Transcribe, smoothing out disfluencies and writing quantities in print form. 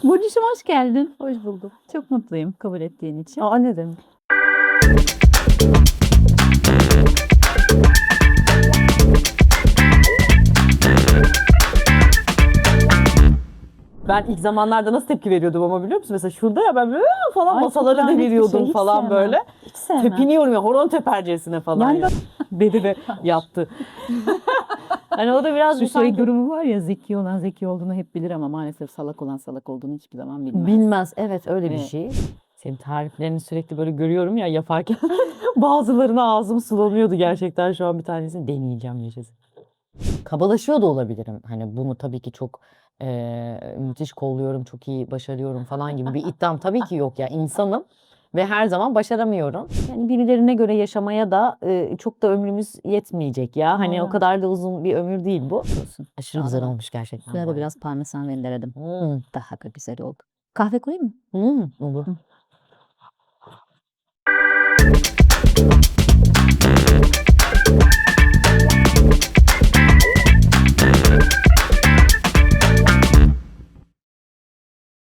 Burcu'cum hoş geldin. Hoş buldum. Çok mutluyum kabul ettiğin için. Aa, ne demek? Ben ilk zamanlarda nasıl tepki veriyordum ama biliyor musun? Mesela şurada ya ben böyle falan Ay, masaları çok lanet bir deviriyordum şey, hiç falan sevmem. böyle. Hiç sevmem. Tepiniyorum ya horon tepercesine falan Yani ya. Beni de yaptı. Hani o da biraz Şu bir sanki durumu var ya, zeki olan zeki olduğunu hep bilir ama maalesef salak olan salak olduğunu hiçbir zaman bilmez. bilmez. Evet öyle bir Evet. şey. Senin tariflerini sürekli böyle görüyorum ya yaparken. Bazılarına ağzım sulanıyordu gerçekten şu an bir tanesini deneyeceğim yaşasın. Kabalaşıyor da olabilirim. Hani bunu tabii ki çok müthiş kolluyorum, çok iyi başarıyorum falan gibi bir iddiam tabii ki yok ya. İnsanım ve her zaman başaramıyorum. Yani birilerine göre yaşamaya da çok da ömrümüz yetmeyecek ya. Hani o Doğru. kadar da uzun bir ömür değil bu. Olsun. Aşırı güzel olmuş gerçekten. Üstüne bu de arada. biraz parmesan rendeledim. Hmm, Daha da güzel oldu. Kahve koyayım mı? olur.